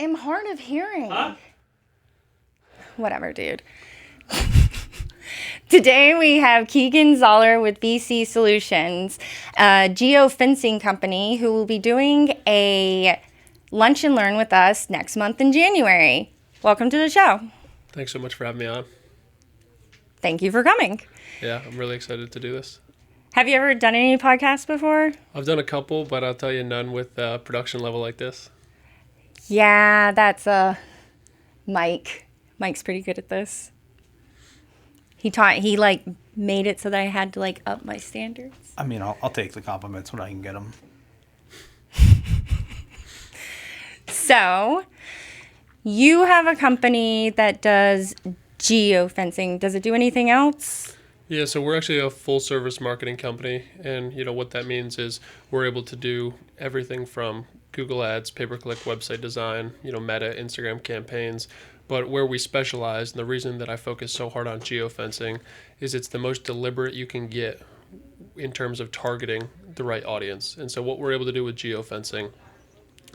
am hard of hearing. Huh? Whatever, dude. Today we have Keegan Zoller with VC Solutions, a Geo-Fencing company who will be doing a lunch and learn with us next month in January. Welcome to the show. Thanks so much for having me on. Thank you for coming. Yeah, I'm really excited to do this. Have you ever done any podcasts before? I've done a couple, but I'll tell you none with production level like this. Yeah, that's Mike. Mike's pretty good at this. He made it so that I had to up my standards. I mean, I'll take the compliments when I can get them. So, you have a company that does geo-fencing. Does it do anything else? Yeah, so we're actually a full service marketing company, and what that means is we're able to do everything from Google Ads, pay-per-click website design, Meta, Instagram campaigns. But where we specialize, and the reason that I focus so hard on geofencing, is it's the most deliberate you can get in terms of targeting the right audience. And so what we're able to do with geofencing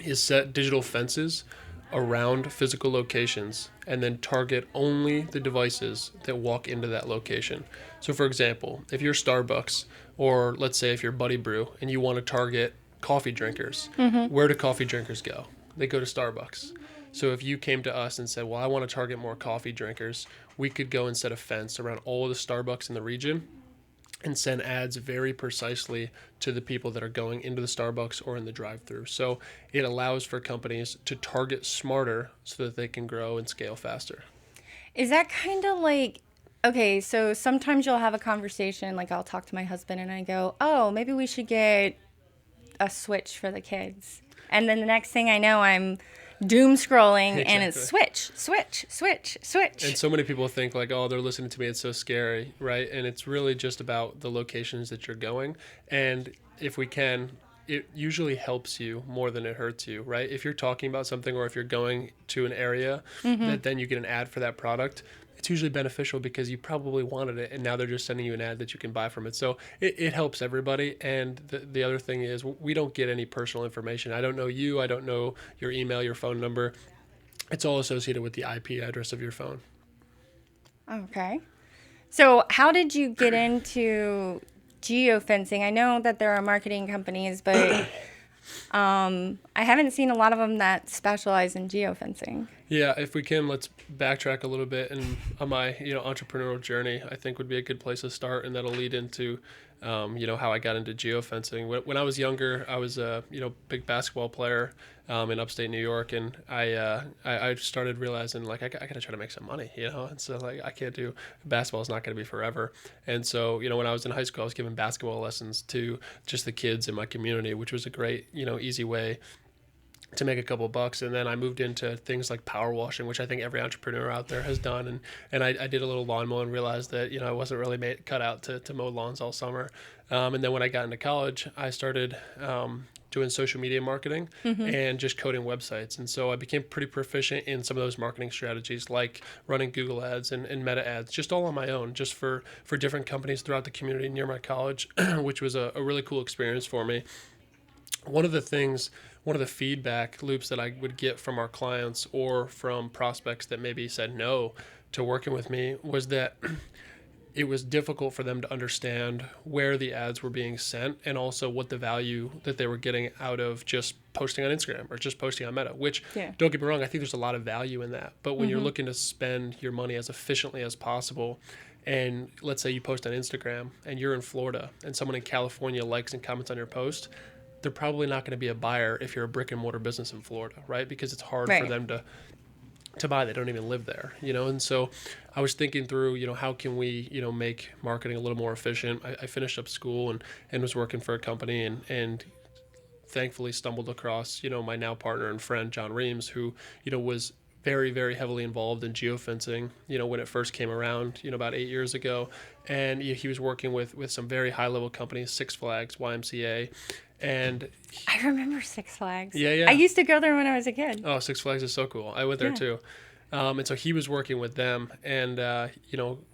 is set digital fences around physical locations and then target only the devices that walk into that location. So for example, if you're Starbucks, or let's say if you're Buddy Brew and you want to target coffee drinkers, where do coffee drinkers go? They go to Starbucks. So if you came to us and said, well, I want to target more coffee drinkers, we could go and set a fence around all of the Starbucks in the region and send ads very precisely to the people that are going into the Starbucks or in the drive-thru. So it allows for companies to target smarter so that they can grow and scale faster. Is that kind of okay, so sometimes you'll have a conversation, I'll talk to my husband and I go, oh, maybe we should get a Switch for the kids. And then the next thing I know, I'm doom scrolling and it's switch. And so many people think oh, they're listening to me, it's so scary, right? And it's really just about the locations that you're going. And if we can, it usually helps you more than it hurts you, right? If you're talking about something or if you're going to an area that then you get an ad for that product, it's usually beneficial because you probably wanted it and now they're just sending you an ad that you can buy from it. So it helps everybody. And the other thing is we don't get any personal information. I don't know you. I don't know your email, your phone number. It's all associated with the IP address of your phone. Okay. So how did you get into geofencing? I know that there are marketing companies, but I haven't seen a lot of them that specialize in geofencing. Yeah, if we can, let's backtrack a little bit. And on my, entrepreneurial journey, I think would be a good place to start, and that'll lead into, how I got into geofencing. When I was younger, I was a, big basketball player in upstate New York, and I started realizing I gotta try to make some money, and so I can't do basketball is not gonna be forever. And so when I was in high school, I was giving basketball lessons to just the kids in my community, which was a great easy way to make a couple of bucks. And then I moved into things like power washing, which I think every entrepreneur out there has done. And I did a little lawn mow and realized that, I wasn't really cut out to mow lawns all summer. And then when I got into college, I started doing social media marketing and just coding websites. And so I became pretty proficient in some of those marketing strategies, like running Google ads and Meta ads, just all on my own, just for different companies throughout the community near my college, which was a really cool experience for me. One of the feedback loops that I would get from our clients or from prospects that maybe said no to working with me was that it was difficult for them to understand where the ads were being sent and also what the value that they were getting out of just posting on Instagram or just posting on Meta, which don't get me wrong, I think there's a lot of value in that. But when you're looking to spend your money as efficiently as possible, and let's say you post on Instagram and you're in Florida and someone in California likes and comments on your post, they're probably not going to be a buyer if you're a brick and mortar business in Florida, right? Because it's hard for them to buy. They don't even live there, And so I was thinking through, how can we, make marketing a little more efficient? I finished up school and was working for a company and thankfully stumbled across, my now partner and friend, John Reams, who, was very, very heavily involved in geofencing, when it first came around, about 8 years ago. And he was working with some very high level companies, Six Flags, YMCA. And I remember Six Flags. Yeah. I used to go there when I was a kid. Oh, Six Flags is so cool. I went there too. And so he was working with them and,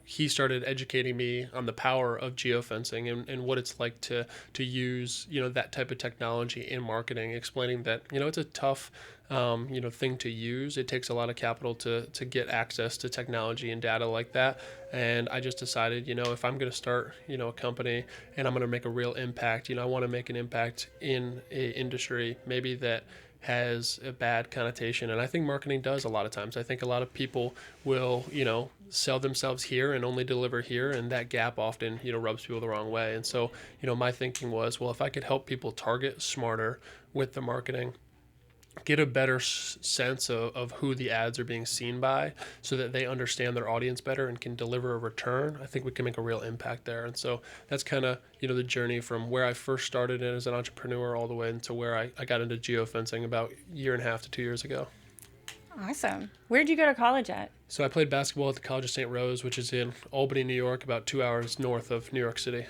he started educating me on the power of geofencing and what it's like to use, that type of technology in marketing, explaining that, it's a tough thing to use. It takes a lot of capital to get access to technology and data like that. And I just decided, if I'm going to start, a company and I'm going to make a real impact, I want to make an impact in a industry maybe that has a bad connotation. And I think marketing does a lot of times. I think a lot of people will, sell themselves here and only deliver here. And that gap often, rubs people the wrong way. And so, my thinking was, well, if I could help people target smarter with the marketing, get a better sense of who the ads are being seen by so that they understand their audience better and can deliver a return, I think we can make a real impact there. And so that's kind of, the journey from where I first started as an entrepreneur all the way into where I got into geofencing about a year and a half to 2 years ago. Awesome. Where'd you go to college at? So I played basketball at the College of St. Rose, which is in Albany, New York, about 2 hours north of New York City.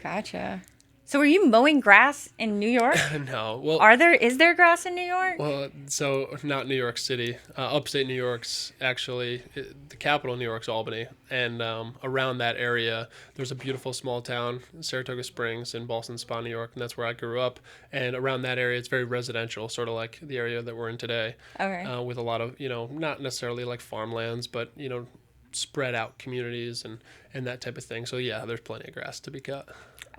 Gotcha. So were you mowing grass in New York? No. Well, is there grass in New York? Well, so not New York City. Upstate New York's actually, the capital of New York's Albany. And around that area, there's a beautiful small town, Saratoga Springs in Ballston Spa, New York. And that's where I grew up. And around that area, it's very residential, sort of like the area that we're in today. Okay. With a lot of, not necessarily like farmlands, but, spread out communities and that type of thing. So, yeah, there's plenty of grass to be cut.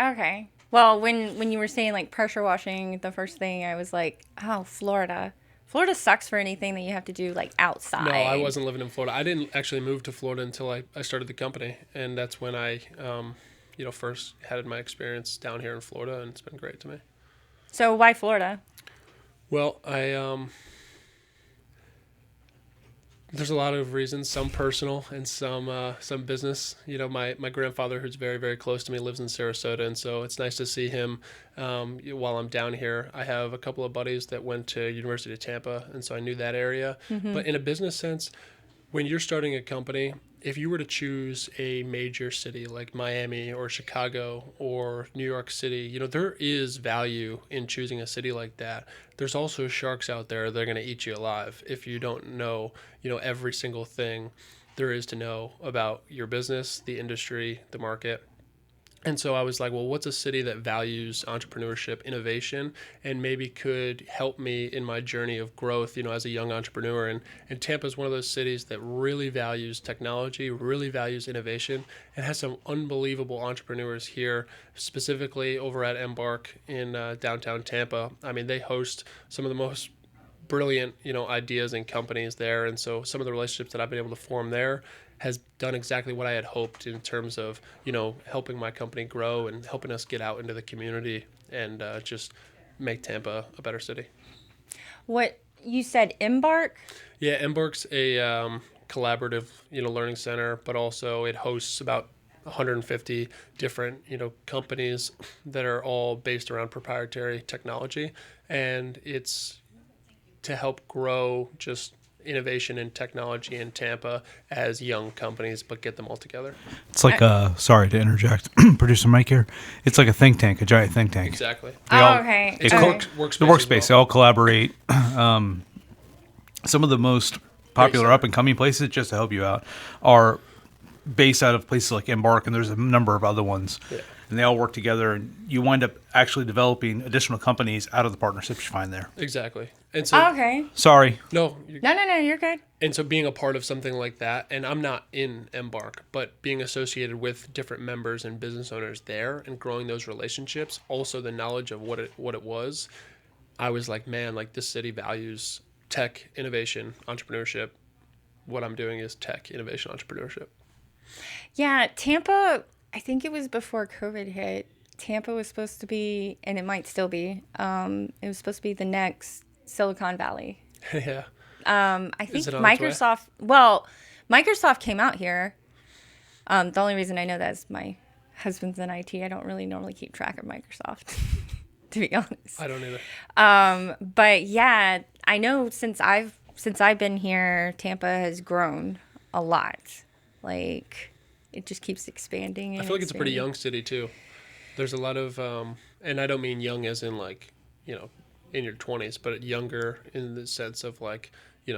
Okay. Well, when you were saying like pressure washing, the first thing I was like, oh, Florida. Florida sucks for anything that you have to do like outside. No, I wasn't living in Florida. I didn't actually move to Florida until I started the company. And that's when I, first had my experience down here in Florida, and it's been great to me. So why Florida? Well, there's a lot of reasons, some personal and some business. My grandfather, who's very, very close to me, lives in Sarasota, and so it's nice to see him while I'm down here. I have a couple of buddies that went to University of Tampa, and so I knew that area. Mm-hmm. But in a business sense, when you're starting a company, if you were to choose a major city like Miami or Chicago or New York City, there is value in choosing a city like that. There's also sharks out there that are going to eat you alive if you don't know, every single thing there is to know about your business, the industry, the market. And so I was like, well, what's a city that values entrepreneurship, innovation, and maybe could help me in my journey of growth, as a young entrepreneur? And Tampa is one of those cities that really values technology, really values innovation, and has some unbelievable entrepreneurs here, specifically over at Embark in downtown Tampa. I mean, they host some of the most brilliant, ideas and companies there. And so some of the relationships that I've been able to form there has done exactly what I had hoped in terms of, helping my company grow and helping us get out into the community and just make Tampa a better city. What you said, Embark? Yeah, Embark's a collaborative, learning center, but also it hosts about 150 different, companies that are all based around proprietary technology. And it's to help grow just innovation and technology in Tampa as young companies, but get them all together. It's like sorry to interject, producer Mike here. It's like a think tank, a giant think tank. Exactly. Okay. It's the workspace. They all collaborate. Some of the most popular up and coming places, just to help you out, are based out of places like Embark, and there's a number of other ones. Yeah. And they all work together, and you wind up actually developing additional companies out of the partnerships you find there. Exactly. And so, okay. Sorry. No, you're good. And so being a part of something like that, and I'm not in Embark, but being associated with different members and business owners there and growing those relationships, also the knowledge of what it was, I was like, man, like this city values tech, innovation, entrepreneurship. What I'm doing is tech, innovation, entrepreneurship. Yeah, Tampa, I think it was before COVID hit. Tampa was supposed to be, and it might still be, it was supposed to be the next Silicon Valley. Yeah. I think Microsoft came out here. The only reason I know that is my husband's in IT. I don't really normally keep track of Microsoft, to be honest. I don't either. But yeah, I know since I've been here, Tampa has grown a lot. Like, it just keeps expanding. I feel like it's a pretty young city too. There's a lot of, and I don't mean young as in like, in your 20s, but younger in the sense of like,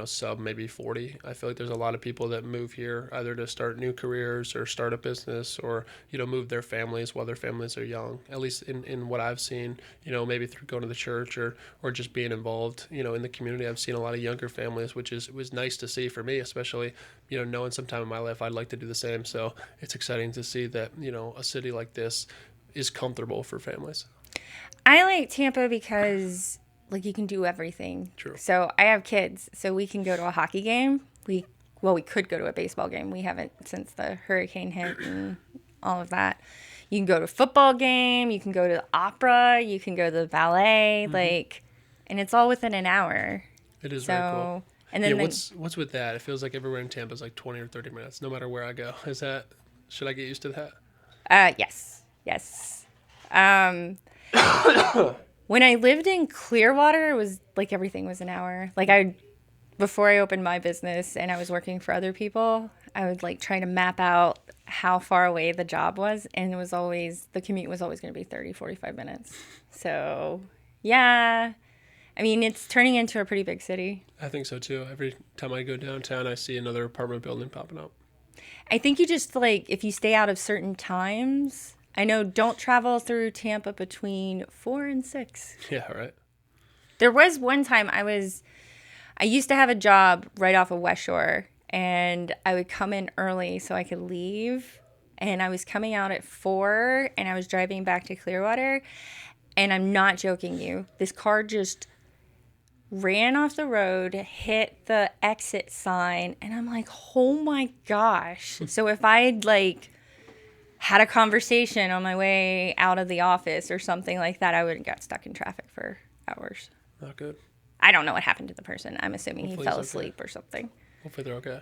sub maybe 40. I feel like there's a lot of people that move here either to start new careers or start a business or, move their families while their families are young. At least in what I've seen, maybe through going to the church or just being involved, in the community. I've seen a lot of younger families, which was nice to see for me, especially, knowing sometime in my life I'd like to do the same. So it's exciting to see that, a city like this is comfortable for families. I like Tampa because like you can do everything. True. So I have kids, so we can go to a hockey game. We could go to a baseball game. We haven't since the hurricane hit and all of that. You can go to a football game. You can go to the opera. You can go to the ballet. And it's all within an hour. It is very cool. And then what's with that? It feels like everywhere in Tampa is like 20 or 30 minutes, no matter where I go. Should I get used to that? Yes. When I lived in Clearwater, it was like everything was an hour. Like before I opened my business and I was working for other people, I would like try to map out how far away the job was. And the commute was always going to be 30, 45 minutes. So yeah, I mean, it's turning into a pretty big city. I think so too. Every time I go downtown, I see another apartment building popping up. I think you just like, if you stay out of certain times, I know don't travel through Tampa between 4 and 6. Yeah, right. There was one time I used to have a job right off of West Shore, and I would come in early so I could leave. And I was coming out at 4, and I was driving back to Clearwater. And I'm not joking you. This car just ran off the road, hit the exit sign, and I'm like, oh my gosh. So if I'd like had a conversation on my way out of the office or something like that, I would have got stuck in traffic for hours. Not good. I don't know what happened to the person. I'm assuming Hopefully he fell he's okay. asleep or something. Hopefully they're okay.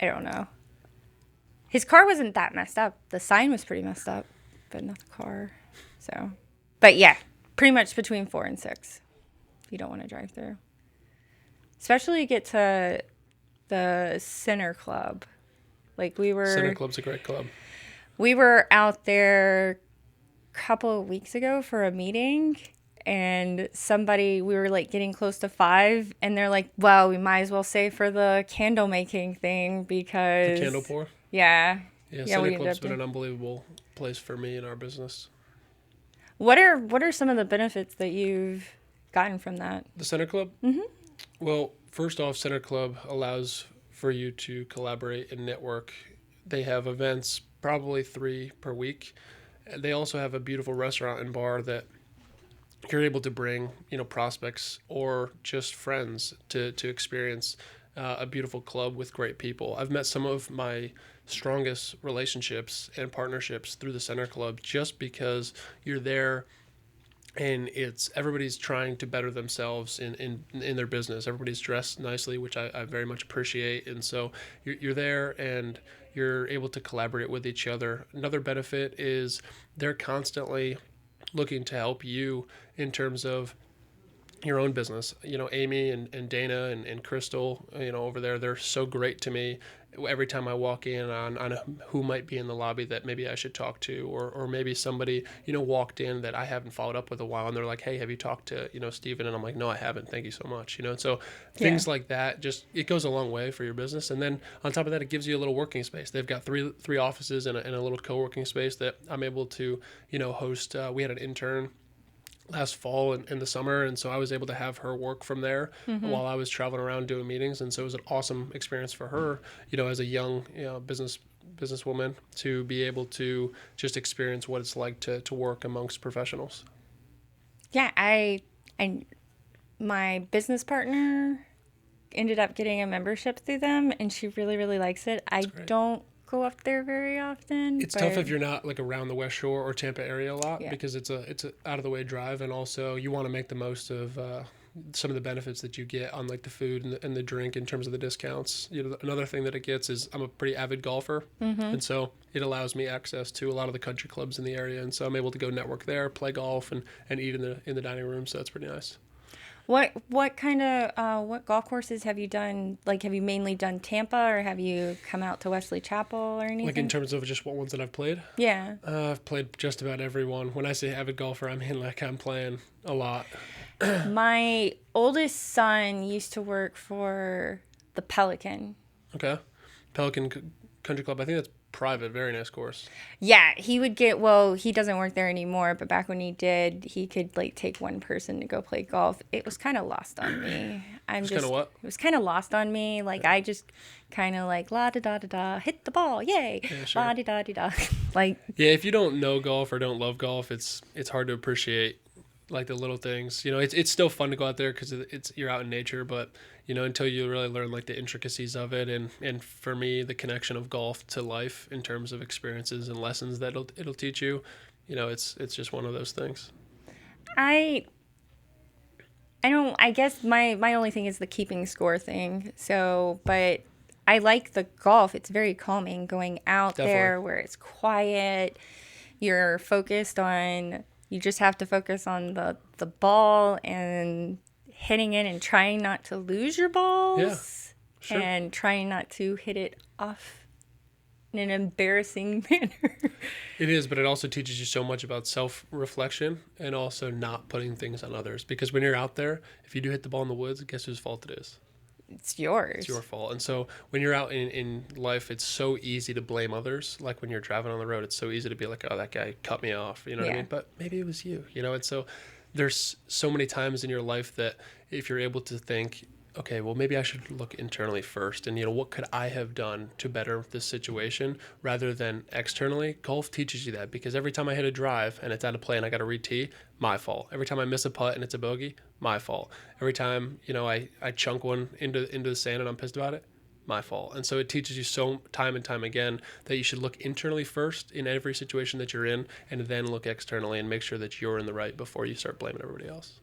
I don't know. His car wasn't that messed up. The sign was pretty messed up, but not the car. So, but yeah, pretty much between 4 and 6. You don't want to drive through. Especially get to the Center Club. Like Center Club's a great club. We were out there a couple of weeks ago for a meeting, and we were like getting close to 5, and they're like, well, we might as well stay for the candle making thing because... The candle pour? Yeah. Yeah, Center Club's been an unbelievable place for me in our business. What are some of the benefits that you've gotten from that? The Center Club? Mm-hmm. Well, first off, Center Club allows for you to collaborate and network. They have events, probably 3 per week. They also have a beautiful restaurant and bar that you're able to bring, prospects or just friends to experience a beautiful club with great people. I've met some of my strongest relationships and partnerships through the Center Club just because you're there and everybody's trying to better themselves in their business. Everybody's dressed nicely, which I very much appreciate. And so you're there and you're able to collaborate with each other. Another benefit is they're constantly looking to help you in terms of your own business. Amy and Dana and Crystal, over there, they're so great to me. Every time I walk in on who might be in the lobby that maybe I should talk to, or maybe somebody, walked in that I haven't followed up with a while, and they're like, hey, have you talked to, Steven? And I'm like, no, I haven't. Thank you so much. So things like that, it goes a long way for your business. And then on top of that, it gives you a little working space. They've got three offices and a little co-working space that I'm able to, host. We had an intern last fall in the summer, and so I was able to have her work from there while I was traveling around doing meetings, and so it was an awesome experience for her, as a young businesswoman to be able to just experience what it's like to work amongst professionals. Yeah, I my business partner ended up getting a membership through them, and she really, really likes it. I don't go up there very often. It's tough if you're not like around the West Shore or Tampa area a lot because it's a out of the way drive, and also you want to make the most of some of the benefits that you get on like the food and the drink in terms of the discounts. Another thing that it gets is I'm a pretty avid golfer, and so it allows me access to a lot of the country clubs in the area, and so I'm able to go network there, play golf, and eat in the dining room. So that's pretty nice. What kind of what golf courses have you done? Like, have you mainly done Tampa, or have you come out to Wesley Chapel or anything? Like in terms of just what ones that I've played? Yeah. I've played just about every one. When I say avid golfer, I mean like I'm playing a lot. My oldest son used to work for the Pelican. Okay. Country Club. I think that's private. Very nice course. Yeah, he would get, well, he doesn't work there anymore, but back when he did, he could like take one person to go play golf. It was kind of lost on me. Kinda what? It was kind of lost on me. Like, I just kind of like, la da da da da, hit the ball, yay, Yeah, sure. la da da da da. Like, Yeah, if you don't know golf or don't love golf, it's hard to appreciate like the little things. You know, it's still fun to go out there because you're out in nature, but you know, until you really learn like the intricacies of it, and for me, the connection of golf to life in terms of experiences and lessons that it'll teach you, you know, it's just one of those things. I don't, I guess my only thing is the keeping score thing. So, but I like the golf. It's very calming going out there where it's quiet. You're focused on, you just have to focus on the ball and hitting it and trying not to lose your balls. Yeah, sure. And trying not to hit it off in an embarrassing manner. It is, but it also teaches you so much about self-reflection and also not putting things on others. Because when you're out there, if you do hit the ball in the woods, guess whose fault it is? It's yours. It's your fault. And so when you're out in life, it's so easy to blame others. Like when you're driving on the road, it's so easy to be like, oh, that guy cut me off. You know what I mean? But maybe it was you, you know? And so there's so many times in your life that if you're able to think, okay, well, maybe I should look internally first. And, you know, what could I have done to better this situation rather than externally? Golf teaches you that because every time I hit a drive and it's out of play and I got to re-tee, my fault. Every time I miss a putt and it's a bogey, my fault. Every time, you know, I chunk one into the sand and I'm pissed about it, my fault. And so it teaches you so time and time again that you should look internally first in every situation that you're in and then look externally and make sure that you're in the right before you start blaming everybody else.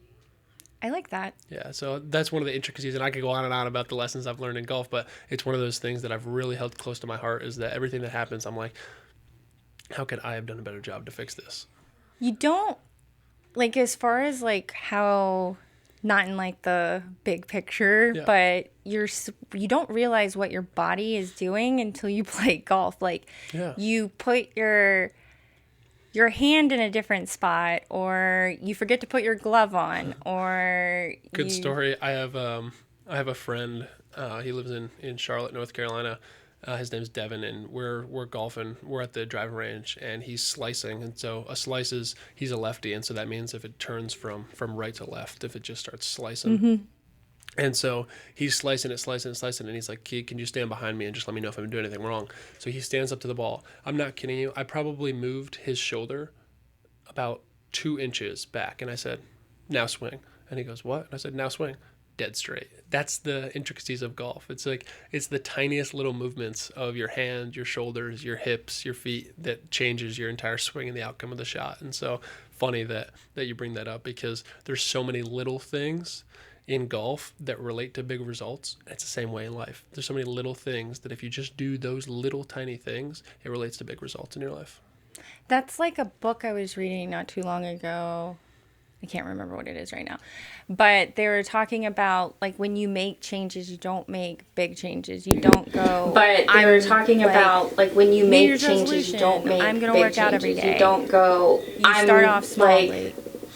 I like that. Yeah, so that's one of the intricacies, and I could go on and on about the lessons I've learned in golf, but it's one of those things that I've really held close to my heart is that everything that happens, I'm like, how could I have done a better job to fix this? You don't, like, as far as, like, how, not in, like, the big picture, but you don't realize what your body is doing until you play golf. Like, you put your hand in a different spot, or you forget to put your glove on, or Good story. I have a friend. He lives in Charlotte, North Carolina. His name's Devin, and we're golfing. We're at the driving range, and he's slicing. And so a slice is, he's a lefty, and so that means if it turns from right to left, if it just starts slicing. Mm-hmm. And so he's slicing it, and he's like, "Key, can you stand behind me and just let me know if I'm doing anything wrong?" So he stands up to the ball. I'm not kidding you. I probably moved his shoulder about 2 inches back, and I said, "Now swing." And he goes, "What?" And I said, "Now swing." Dead straight. That's the intricacies of golf. It's like, it's the tiniest little movements of your hand, your shoulders, your hips, your feet that changes your entire swing and the outcome of the shot. And so funny that you bring that up because there's so many little things in golf that relate to big results. It's the same way in life. There's so many little things that if you just do those little tiny things, it relates to big results in your life. That's like a book I was reading not too long ago. I can't remember what it is right now. But they were talking about, like, when you make changes, you don't make big changes. You don't go... But they were talking about, like, when you make changes, you don't make I'm going to big work out every changes. day. You don't go... You start off small.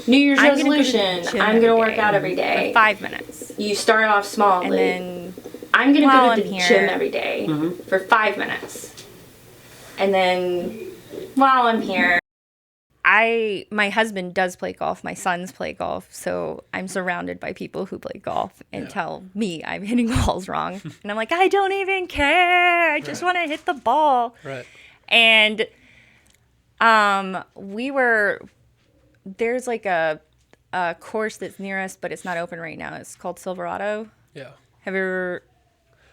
New Year's I'm gonna resolution, I'm going to work out every day. For 5 minutes. You start off small. And then... I'm going to go to the here, gym every day for 5 minutes. And then while I'm here... My husband does play golf. My sons play golf. So I'm surrounded by people who play golf and tell me I'm hitting balls wrong. And I'm like, I don't even care. I just want to hit the ball. Right. And there's like a course that's near us, but it's not open right now. It's called Silverado. Yeah. Have you ever...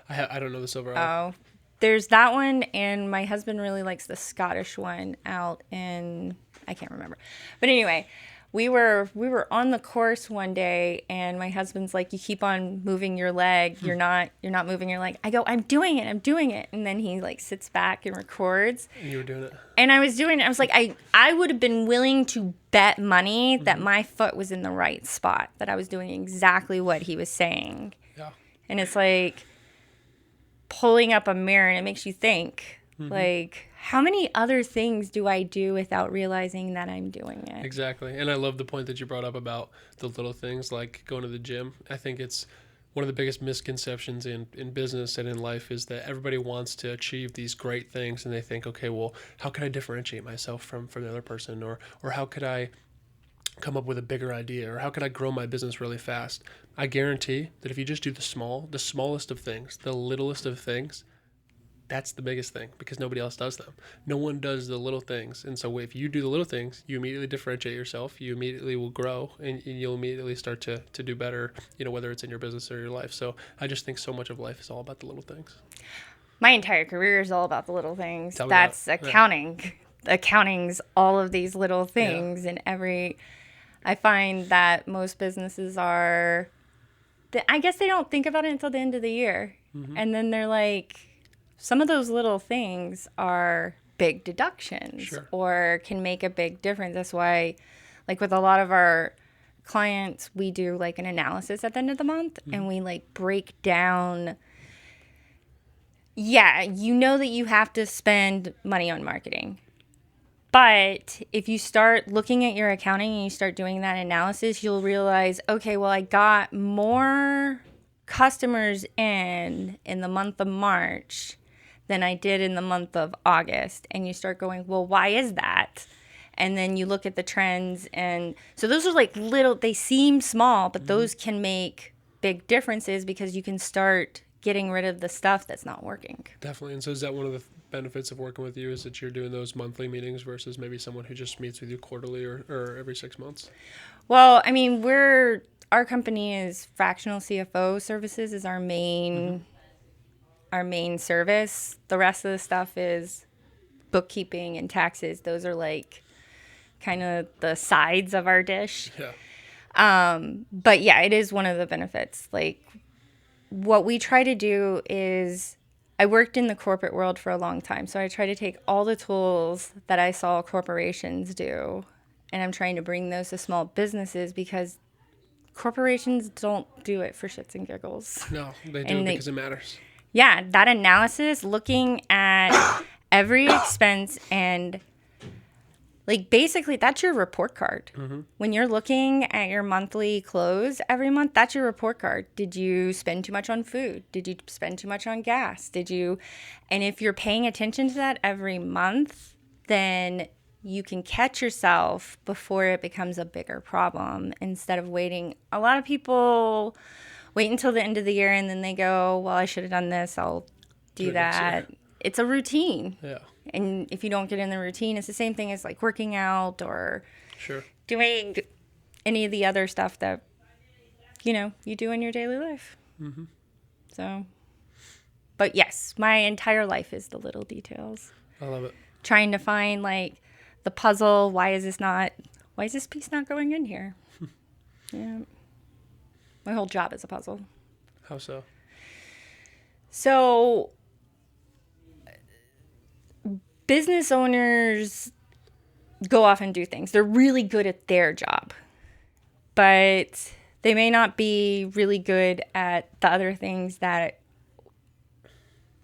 I don't know the Silverado. Oh. There's that one, and my husband really likes the Scottish one out in... I can't remember. But anyway, we were on the course one day, and my husband's like, you keep on moving your leg. You're not moving your leg. I go, I'm doing it. And then he like sits back and records. And you were doing it. And I was doing it. I was like, I would have been willing to bet money that my foot was in the right spot, that I was doing exactly what he was saying. Yeah. And it's like pulling up a mirror, and it makes you think. Like, how many other things do I do without realizing that I'm doing it? Exactly. And I love the point that you brought up about the little things like going to the gym. I think it's one of the biggest misconceptions in business and in life is that everybody wants to achieve these great things and they think, okay, well, how can I differentiate myself from the other person? Or how could I come up with a bigger idea? Or how could I grow my business really fast? I guarantee that if you just do the smallest of things, the littlest of things, that's the biggest thing because nobody else does them. No one does the little things. And so if you do the little things, you immediately differentiate yourself. You immediately will grow and you'll immediately start to do better, whether it's in your business or your life. So I just think so much of life is all about the little things. My entire career is all about the little things. Tell me That's about it. accounting. Accounting's all of these little things. Yeah. And I find that most businesses I guess they don't think about it until the end of the year. And then they're like, some of those little things are big deductions Sure. or can make a big difference. That's why, like with a lot of our clients, we do like an analysis at the end of the month and we like break down. Yeah, you know that you have to spend money on marketing. But if you start looking at your accounting and you start doing that analysis, you'll realize, okay, well, I got more customers in the month of March than I did in the month of August. And you start going, well, why is that? And then you look at the trends. And so those are like they seem small, but those can make big differences because you can start getting rid of the stuff that's not working. Definitely. And so is that one of the benefits of working with you is that you're doing those monthly meetings versus maybe someone who just meets with you quarterly or every 6 months? Well, I mean, our company is Fractional CFO Services is our main service. The rest of the stuff is bookkeeping and taxes. Those are like kind of the sides of our dish. Yeah. But yeah, it is one of the benefits. Like what we try to do is I worked in the corporate world for a long time. So I try to take all the tools that I saw corporations do and I'm trying to bring those to small businesses because corporations don't do it for shits and giggles. No, they do it because it matters. Yeah, that analysis, looking at every expense and like basically that's your report card. When you're looking at your monthly close every month, that's your report card. Did you spend too much on food? Did you spend too much on gas? And if you're paying attention to that every month, then you can catch yourself before it becomes a bigger problem instead of waiting. A lot of people wait until the end of the year and then they go, well, I should have done this. I'll do that. It's a routine. Yeah. And if you don't get in the routine, it's the same thing as like working out or Sure. doing any of the other stuff that, you do in your daily life. So, but yes, my entire life is the little details. I love it. Trying to find like the puzzle. Why is this piece not going in here? Yeah. My whole job is a puzzle. How so? So, business owners go off and do things. They're really good at their job, but they may not be really good at the other things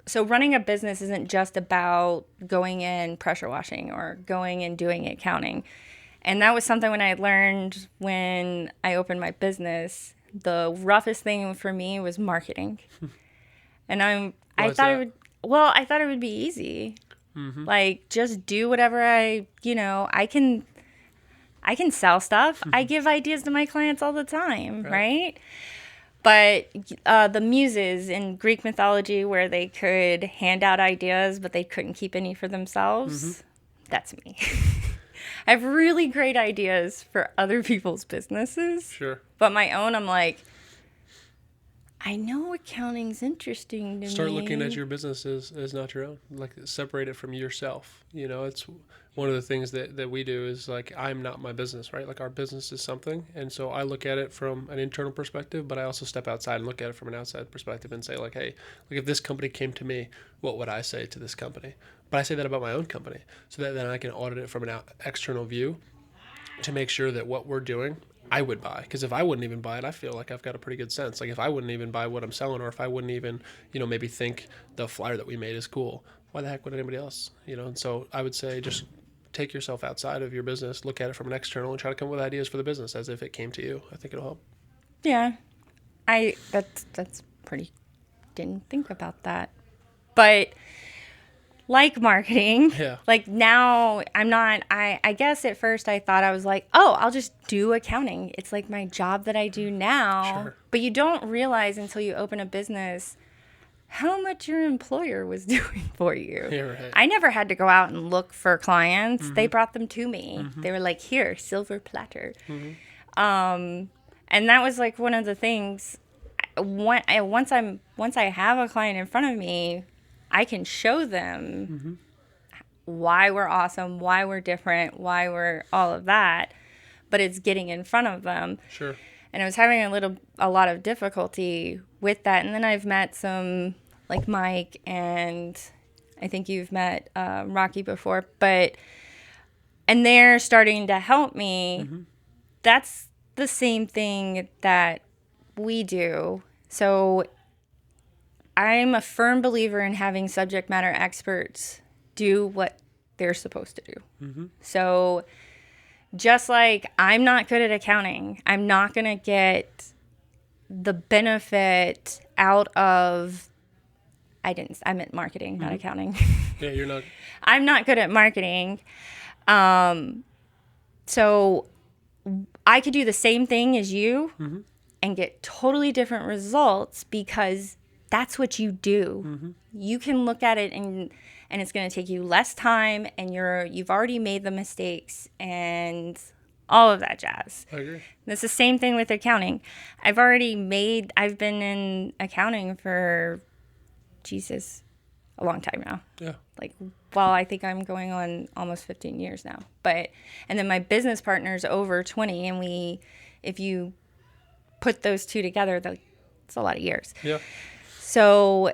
So running a business isn't just about going in pressure washing or going and doing accounting. And that was something when I learned when I opened my business. The roughest thing for me was marketing. And I thought it would be easy. Like just do whatever I can sell stuff. I give ideas to my clients all the time, right? But the muses in Greek mythology where they could hand out ideas, but they couldn't keep any for themselves, that's me. I have really great ideas for other people's businesses. Sure. But my own, I'm like, I know accounting's interesting to me. Start looking at your business as not your own. Like separate it from yourself. It's one of the things that we do is like I'm not my business, right? Like our business is something. And so I look at it from an internal perspective, but I also step outside and look at it from an outside perspective and say like, hey, like if this company came to me, what would I say to this company? But I say that about my own company so that then I can audit it from an external view to make sure that what we're doing I would buy. Because if I wouldn't even buy it, I feel like I've got a pretty good sense. Like if I wouldn't even buy what I'm selling or if I wouldn't even, maybe think the flyer that we made is cool, why the heck would anybody else? And so I would say just take yourself outside of your business, look at it from an external, and try to come up with ideas for the business as if it came to you. I think it'll help. Yeah. That's pretty, didn't think about that. But like marketing, Yeah. like now I guess at first I thought I was like, oh, I'll just do accounting. It's like my job that I do now. Sure. But you don't realize until you open a business how much your employer was doing for you. Yeah, right. I never had to go out and look for clients. They brought them to me. They were like, here, silver platter. And that was like one of the things. Once I have a client in front of me, I can show them why we're awesome, why we're different, why we're all of that. But it's getting in front of them. Sure. And I was having a lot of difficulty with that. And then I've met some, like Mike, and I think you've met Rocky before, and they're starting to help me. That's the same thing that we do. So I'm a firm believer in having subject matter experts do what they're supposed to do. So just like I'm not good at accounting, I'm not going to get the benefit out of, I meant marketing, not accounting. Yeah, you're not. I'm not good at marketing. So I could do the same thing as you and get totally different results because that's what you do. You can look at it and it's going to take you less time, and you've already made the mistakes and all of that jazz. I agree. And it's the same thing with accounting. I've been in accounting for, Jesus, a long time now. Yeah. I think I'm going on almost 15 years now. And then my business partner's over 20, and if you put those two together, it's a lot of years. Yeah. So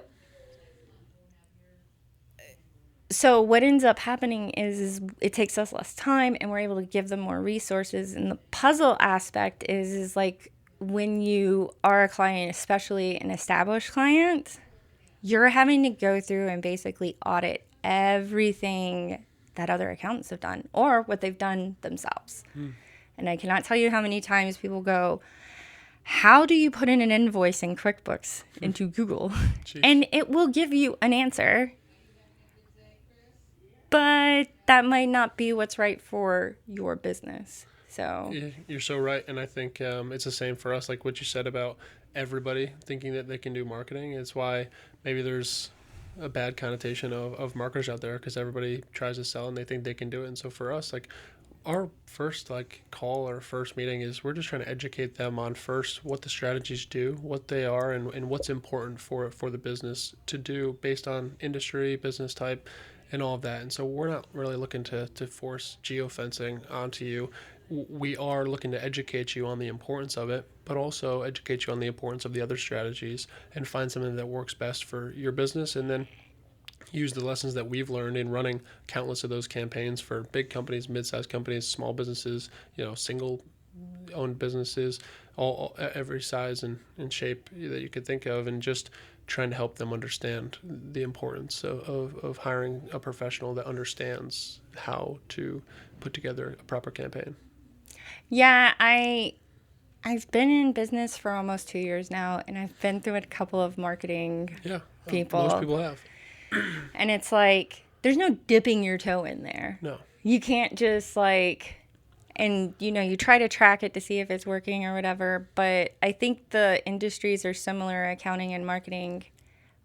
what ends up happening is it takes us less time, and we're able to give them more resources. And the puzzle aspect is like when you are a client, especially an established client, you're having to go through and basically audit everything that other accountants have done or what they've done themselves. And I cannot tell you how many times people go, how do you put in an invoice in QuickBooks into Google? Jeez. And it will give you an answer, but that might not be what's right for your business. So Yeah, you're so right. And I think it's the same for us, like what you said about everybody thinking that they can do marketing. It's why maybe there's a bad connotation of marketers out there, because everybody tries to sell and they think they can do it. And so for us, like our first call or first meeting is we're just trying to educate them on first what the strategies do, what they are, and what's important for the business to do based on industry, business type, and all of that. And so we're not really looking to force geofencing onto you. We are looking to educate you on the importance of it, but also educate you on the importance of the other strategies and find something that works best for your business, and then use the lessons that we've learned in running countless of those campaigns for big companies, mid-sized companies, small businesses, single-owned businesses, all every size and shape that you could think of, and just trying to help them understand the importance of hiring a professional that understands how to put together a proper campaign. yeah, I've been in business for almost 2 years now, and I've been through a couple of marketing people. Most people have. And it's like, there's no dipping your toe in there. No. You can't just and you try to track it to see if it's working or whatever. But I think the industries are similar, accounting and marketing.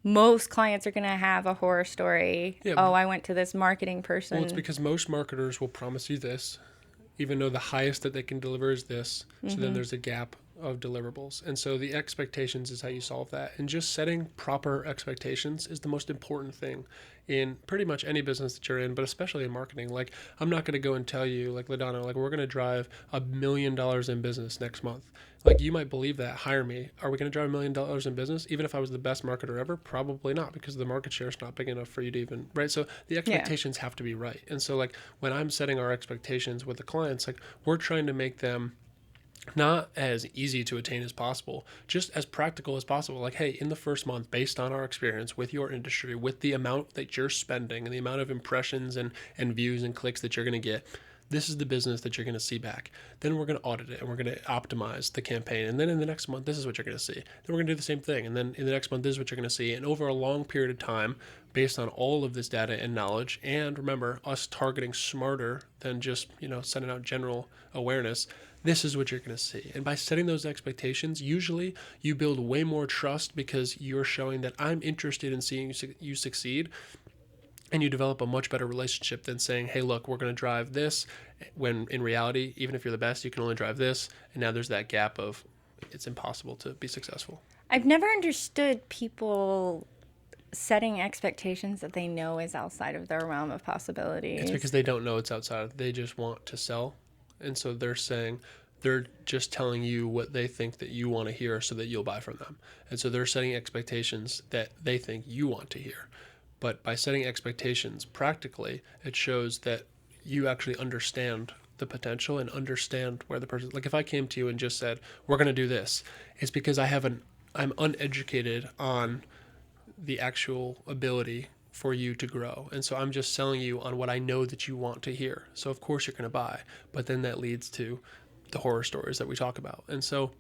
Most clients are going to have a horror story. Yeah. Oh, I went to this marketing person. Well, it's because most marketers will promise you this, even though the highest that they can deliver is this. So then there's a gap of deliverables. And so the expectations is how you solve that. And just setting proper expectations is the most important thing in pretty much any business that you're in, but especially in marketing. Like, I'm not going to go and tell you, like, LaDonna, like, we're going to drive $1 million in business next month. Like, you might believe that, hire me. Are we going to drive $1 million in business? Even if I was the best marketer ever? Probably not, because the market share is not big enough for you to even, right? So the expectations have to be right. And so, like, when I'm setting our expectations with the clients, like, we're trying to make them not as easy to attain as possible, just as practical as possible. Like, hey, in the first month, based on our experience with your industry, with the amount that you're spending and the amount of impressions and views and clicks that you're going to get, this is the business that you're going to see back. Then we're going to audit it and we're going to optimize the campaign. And then in the next month, this is what you're going to see. Then we're going to do the same thing. And then in the next month, this is what you're going to see. And over a long period of time, based on all of this data and knowledge, and remember, us targeting smarter than just, sending out general awareness, this is what you're going to see. And by setting those expectations, usually you build way more trust because you're showing that I'm interested in seeing you succeed. And you develop a much better relationship than saying, hey, look, we're going to drive this, when in reality, even if you're the best, you can only drive this. And now there's that gap of it's impossible to be successful. I've never understood people setting expectations that they know is outside of their realm of possibilities. It's because they don't know it's outside. They just want to sell. And so they're just telling you what they think that you want to hear so that you'll buy from them. And so they're setting expectations that they think you want to hear. But by setting expectations practically, it shows that you actually understand the potential and understand where the person, like if I came to you and just said, we're going to do this, it's because I'm uneducated on the actual ability for you to grow. And so I'm just selling you on what I know that you want to hear. So of course you're going to buy, but then that leads to the horror stories that we talk about. And so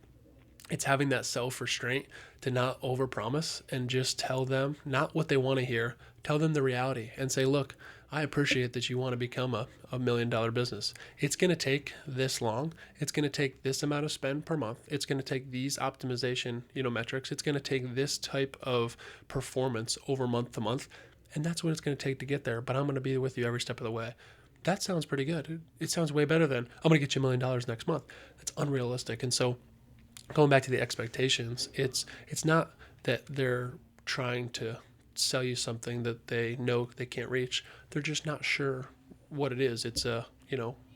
it's having that self-restraint to not overpromise and just tell them not what they want to hear, tell them the reality and say, look, I appreciate that you want to become a $1 million business. It's going to take this long. It's going to take this amount of spend per month. It's going to take these optimization, metrics. It's going to take this type of performance over month to month. And that's what it's going to take to get there. But I'm going to be with you every step of the way. That sounds pretty good. It sounds way better than I'm going to get you $1 million next month. That's unrealistic. And so going back to the expectations, it's not that they're trying to sell you something that they know they can't reach. They're just not sure what it is. It's a,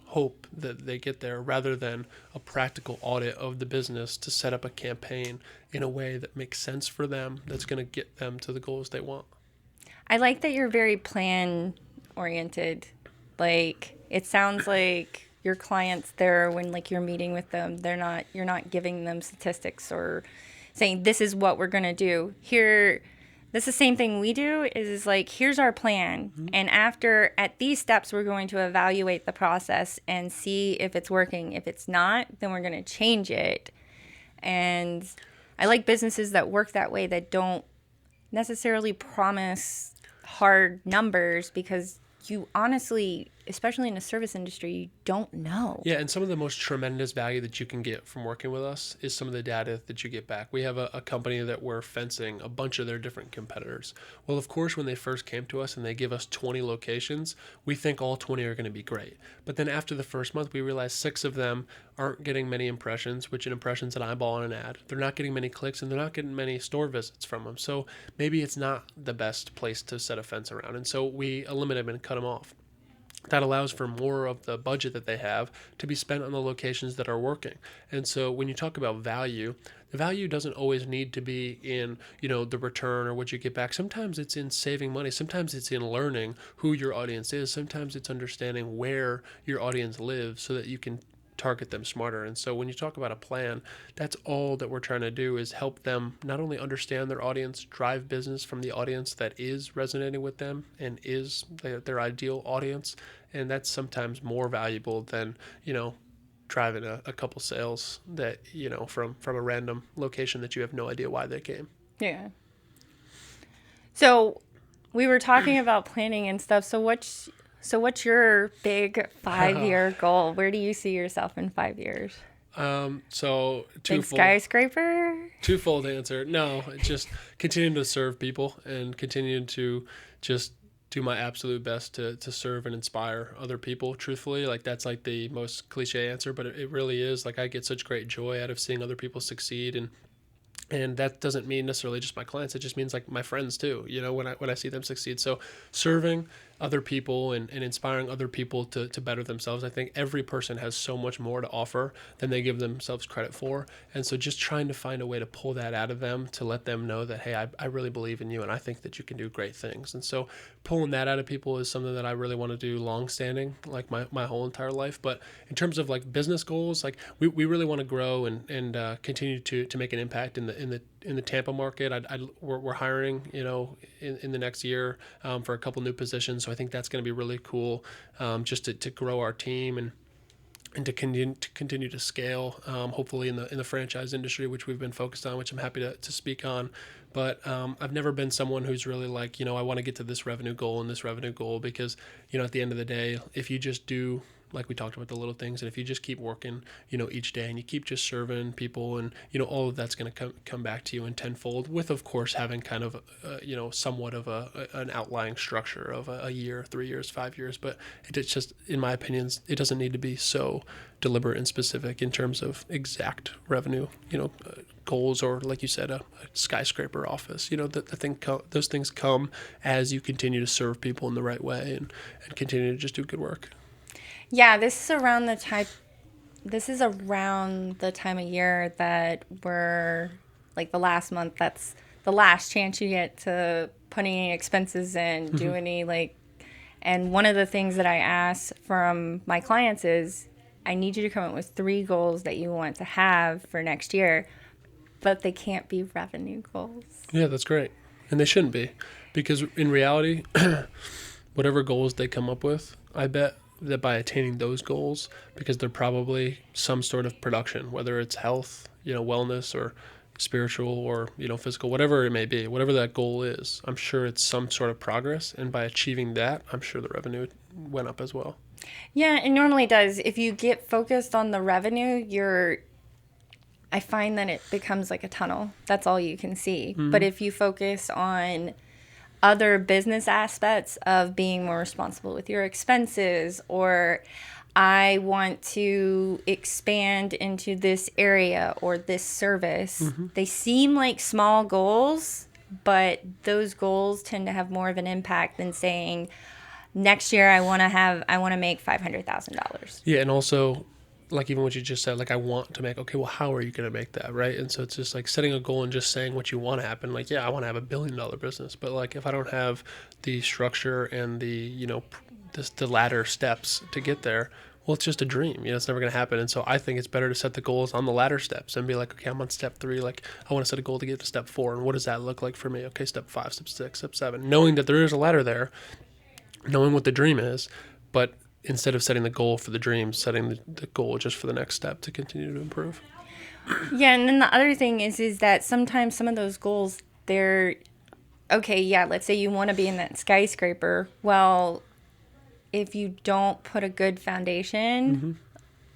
hope that they get there rather than a practical audit of the business to set up a campaign in a way that makes sense for them, that's going to get them to the goals they want. I like that you're very plan oriented. Like, it sounds like your clients there, when like you're meeting with them, you're not giving them statistics or saying this is what we're going to do here. This is the same thing we do is like, here's our plan. Mm-hmm. And at these steps, we're going to evaluate the process and see if it's working. If it's not, then we're going to change it. And I like businesses that work that way, that don't necessarily promise hard numbers, because you honestly, especially in the service industry, you don't know. Yeah, and some of the most tremendous value that you can get from working with us is some of the data that you get back. We have a company that we're fencing a bunch of their different competitors. Well, of course, when they first came to us and they give us 20 locations, we think all 20 are going to be great. But then after the first month, we realized 6 of them aren't getting many impressions, which an impression is an eyeball on an ad. They're not getting many clicks, and they're not getting many store visits from them. So maybe it's not the best place to set a fence around. And so we eliminate them and cut them off. That allows for more of the budget that they have to be spent on the locations that are working. And so when you talk about value, the value doesn't always need to be in, the return or what you get back. Sometimes it's in saving money. Sometimes it's in learning who your audience is. Sometimes it's understanding where your audience lives so that you can target them smarter. And so when you talk about a plan, that's all that we're trying to do, is help them not only understand their audience, drive business from the audience that is resonating with them and is their ideal audience. And that's sometimes more valuable than, driving a couple sales that, from a random location that you have no idea why they came. Yeah. So we were talking about planning and stuff. So what's your big 5-year goal? Where do you see yourself in 5 years? So big skyscraper? Twofold answer. No, just continuing to serve people and continuing to just do my absolute best to serve and inspire other people, truthfully. Like, that's like the most cliche answer, but it really is. Like, I get such great joy out of seeing other people succeed, and that doesn't mean necessarily just my clients. It just means like my friends too, when I see them succeed. So serving, other people and inspiring other people to better themselves. I think every person has so much more to offer than they give themselves credit for. And so just trying to find a way to pull that out of them, to let them know that, hey, I really believe in you and I think that you can do great things. And so pulling that out of people is something that I really want to do long standing, like my whole entire life. But in terms of like business goals, like we really want to grow and continue to make an impact in the Tampa market. We're hiring, in the next year for a couple new positions. So I think that's going to be really cool, just to grow our team and to continue to scale, hopefully in the franchise industry, which we've been focused on, which I'm happy to speak on. But I've never been someone who's really like, I want to get to this revenue goal and this revenue goal, because, at the end of the day, if you just do, like we talked about, the little things, and if you just keep working, each day, and you keep just serving people, and, all of that's going to come back to you in tenfold, with, of course, having kind of, somewhat of an outlying structure of a year, 3 years, 5 years. But it's just, in my opinion, it doesn't need to be so deliberate and specific in terms of exact revenue, goals, or like you said, a skyscraper office. Those things come as you continue to serve people in the right way and continue to just do good work. Yeah, this is around the time of year that we're, like, the last month, that's the last chance you get to put any expenses in, do any, like, and one of the things that I ask from my clients is, I need you to come up with 3 goals that you want to have for next year, but they can't be revenue goals. Yeah, that's great. And they shouldn't be, because in reality, whatever goals they come up with, I bet that by attaining those goals, because they're probably some sort of production, whether it's health, wellness, or spiritual, or, physical, whatever it may be, whatever that goal is, I'm sure it's some sort of progress. And by achieving that, I'm sure the revenue went up as well. Yeah, it normally does. If you get focused on the revenue, I find that it becomes like a tunnel. That's all you can see. Mm-hmm. But if you focus on other business aspects of being more responsible with your expenses, or I want to expand into this area or this service, mm-hmm. they seem like small goals, but those goals tend to have more of an impact than saying, next year I want to make $500,000. Yeah, and also, like, even what you just said, like, I want to make, okay, well, how are you going to make that, right? And so it's just like setting a goal and just saying what you want to happen. Like, yeah, I want to have $1 billion business, but like, if I don't have the structure and the, the ladder steps to get there, well, it's just a dream. It's never going to happen. And so I think it's better to set the goals on the ladder steps and be like, okay, I'm on step 3. Like, I want to set a goal to get to step 4. And what does that look like for me? Okay, step 5, step 6, step 7, knowing that there is a ladder there, knowing what the dream is, but instead of setting the goal for the dream, setting the goal just for the next step to continue to improve. Yeah, and then the other thing is that sometimes some of those goals, they're, okay, yeah, let's say you want to be in that skyscraper. Well, if you don't put a good foundation, mm-hmm.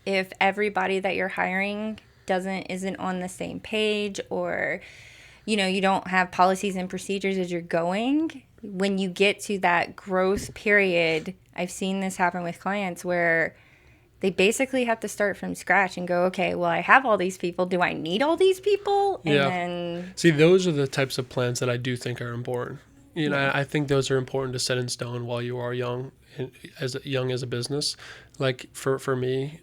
if everybody that you're hiring isn't on the same page, or, you don't have policies and procedures as you're going, when you get to that growth period, I've seen this happen with clients where they basically have to start from scratch and go, okay, well, I have all these people. Do I need all these people? And then... See, those are the types of plans that I do think are important. I think those are important to set in stone while you are young, as a business. Like for me,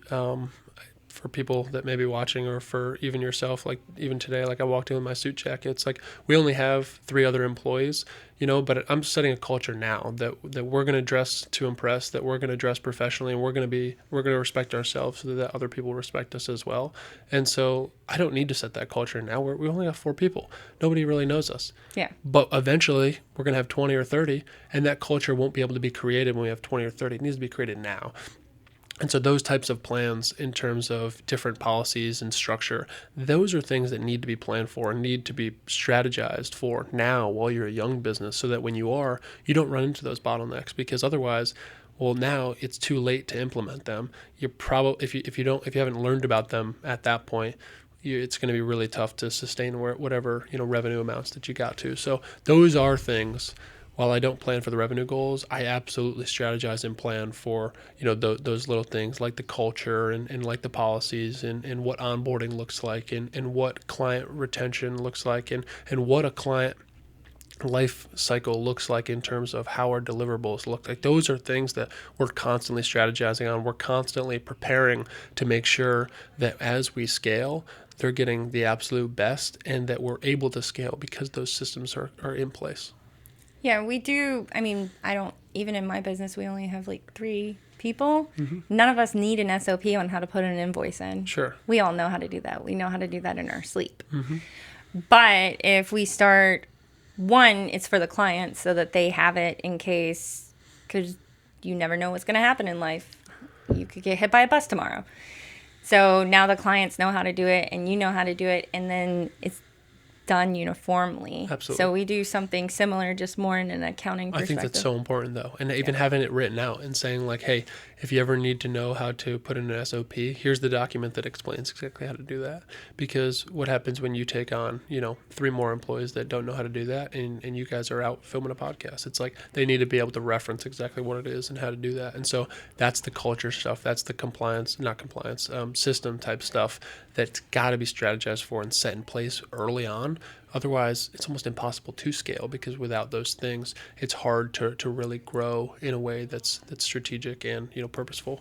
for people that may be watching, or for even yourself, like even today, like I walked in with my suit jacket. It's like we only have 3 other employees, but I'm setting a culture now that we're going to dress to impress, that we're going to dress professionally, and we're going to respect ourselves so that other people respect us as well. And so I don't need to set that culture now. We only have 4 people. Nobody really knows us. Yeah. But eventually we're going to have 20 or 30, and that culture won't be able to be created when we have 20 or 30. It needs to be created now. And so those types of plans in terms of different policies and structure, those are things that need to be planned for and need to be strategized for now while you're a young business, so that when you don't run into those bottlenecks, because otherwise, well, now it's too late to implement them. You're probably, if you haven't learned about them at that point, it's going to be really tough to sustain whatever, revenue amounts that you got to. So those are things. While I don't plan for the revenue goals, I absolutely strategize and plan for, those little things like the culture and like the policies and what onboarding looks like and what client retention looks like and what a client life cycle looks like in terms of how our deliverables look like. Those are things that we're constantly strategizing on. We're constantly preparing to make sure that as we scale, they're getting the absolute best and that we're able to scale because those systems are in place. Yeah, we do. I mean, even in my business, we only have like 3 people. None of us need an SOP on how to put an invoice in. Sure. We all know how to do that. We know how to do that in our sleep. But if we start, one, it's for the client so that they have it in case, because you never know what's going to happen in life. You could get hit by a bus tomorrow. So now the clients know how to do it and you know how to do it, and then it's done uniformly. Absolutely. So we do something similar, just more in an accounting perspective. I think that's so important, though. And even having it written out and saying, like, hey, if you ever need to know how to put in an SOP, here's the document that explains exactly how to do that. Because what happens when you take on, 3 more employees that don't know how to do that, and you guys are out filming a podcast? It's like they need to be able to reference exactly what it is and how to do that. And so that's the culture stuff. That's the system type stuff that's got to be strategized for and set in place early on. Otherwise, it's almost impossible to scale, because without those things, it's hard to really grow in a way that's strategic and purposeful.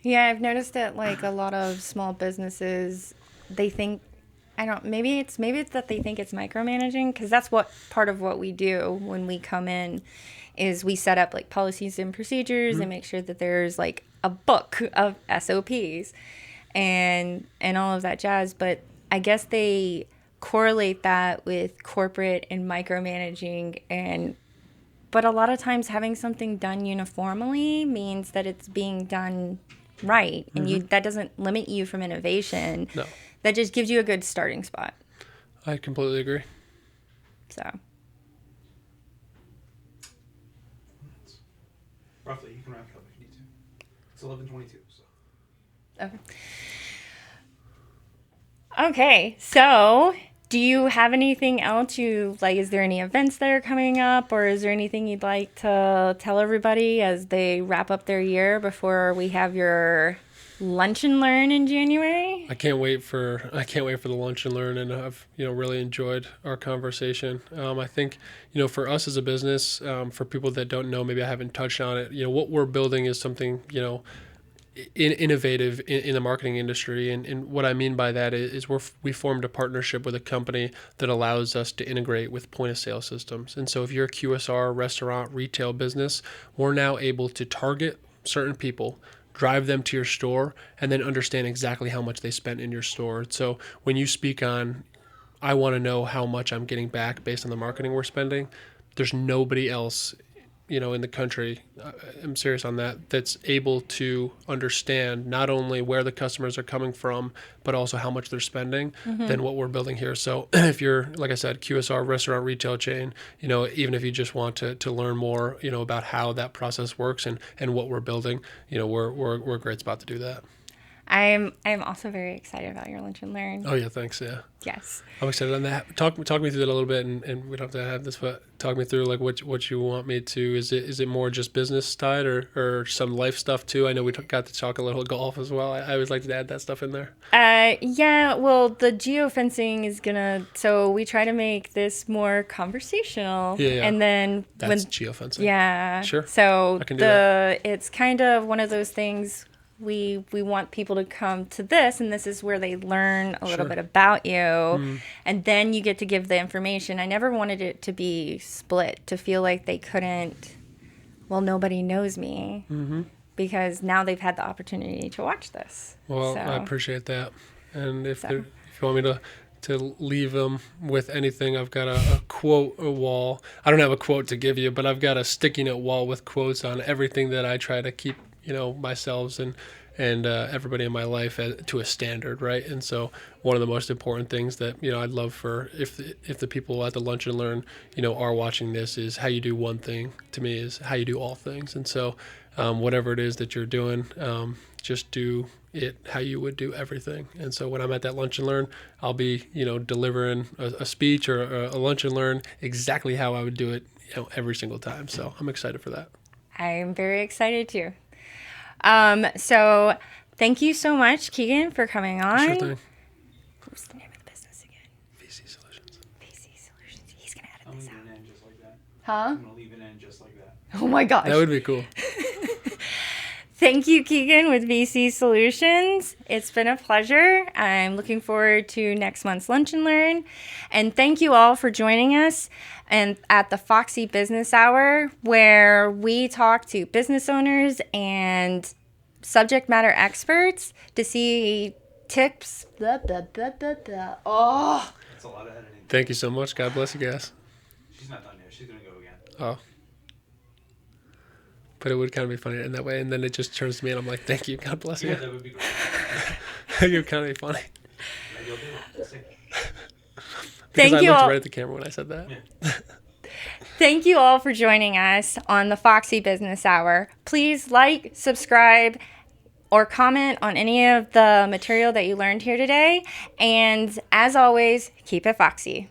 Yeah, I've noticed that like a lot of small businesses, they think, maybe it's that they think it's micromanaging, because that's what part of what we do when we come in is we set up like policies and procedures and make sure that there's like a book of SOPs and all of that jazz. But I guess they correlate that with corporate and micromanaging, but a lot of times having something done uniformly means that it's being done right, and that doesn't limit you from innovation. No. That just gives you a good starting spot. I completely agree. So Roughly, you can wrap it up if you need to. It's 11:22. So. Okay, so do you have anything else is there any events that are coming up, or is there anything you'd like to tell everybody as they wrap up their year before we have your lunch and learn in January? I can't wait for the lunch and learn, and I've really enjoyed our conversation. I think for us as a business, for people that don't know, maybe I haven't touched on it. What we're building is something innovative in the marketing industry, and what I mean by that is we formed a partnership with a company that allows us to integrate with point of sale systems. And so if you're a QSR, restaurant, retail business, we're now able to target certain people, drive them to your store, and then understand exactly how much they spent in your store. So when you speak on, I want to know how much I'm getting back based on the marketing we're spending, there's nobody else in the country, I'm serious on that, that's able to understand not only where the customers are coming from, but also how much they're spending than what we're building here. So if you're, like I said, QSR, restaurant, retail chain, even if you just want to learn more, about how that process works and what we're building, we're a great spot to do that. I'm also very excited about your lunch and learn. Oh yeah, thanks. Yeah. Yes. I'm excited on that. Talk me through that a little bit, and we don't have to have this, but talk me through like what you want me to. Is it more just business tied or some life stuff too? I know we got to talk a little golf as well. I always like to add that stuff in there. Yeah. Well, the Geo-Fencing is so we try to make this more conversational. Yeah. And then that's Geo-Fencing. Yeah. Sure. So I can do that. It's kind of one of those things. We want people to come to this, and this is where they learn a little bit about you, and then you get to give the information. I never wanted it to be split, to feel like they couldn't, nobody knows me, because now they've had the opportunity to watch this. Well, so. I appreciate that. And if you want me to leave them with anything, I've got a quote wall. I don't have a quote to give you, but I've got a sticky note wall with quotes on everything that I try to keep myself and everybody in my life to a standard, right? And so one of the most important things that I'd love for if the people at the lunch and learn are watching this is how you do one thing. To me, is how you do all things. And so whatever it is that you're doing, just do it how you would do everything. And so when I'm at that lunch and learn, I'll be delivering a speech or a lunch and learn exactly how I would do it every single time. So I'm excited for that. I'm very excited too. So thank you so much, Keegan, for coming on. Sure thing. What's the name of the business again? VC Solutions. VC Solutions. He's going to edit this out. Huh? I'm gonna leave it in just like that. Oh my gosh. That would be cool. Thank you, Keegan, with VC Solutions. It's been a pleasure. I'm looking forward to next month's Lunch and Learn. And thank you all for joining us and at the Foxy Business Hour, where we talk to business owners and subject matter experts to see tips. Blah, blah, blah, blah, blah. Oh, That's a lot of editing. Thank you so much. God bless you guys. She's not done yet. She's gonna go again. Oh. But it would kind of be funny in that way, and then it just turns to me, and I'm like, "Thank you, God bless you." Yeah, that would be great. It would kind of be funny Maybe you'll do it. We'll see. because Thank I you looked all. right at the camera when I said that. Thank you all for joining us on the Foxy Business Hour. Please like, subscribe, or comment on any of the material that you learned here today. And as always, keep it foxy.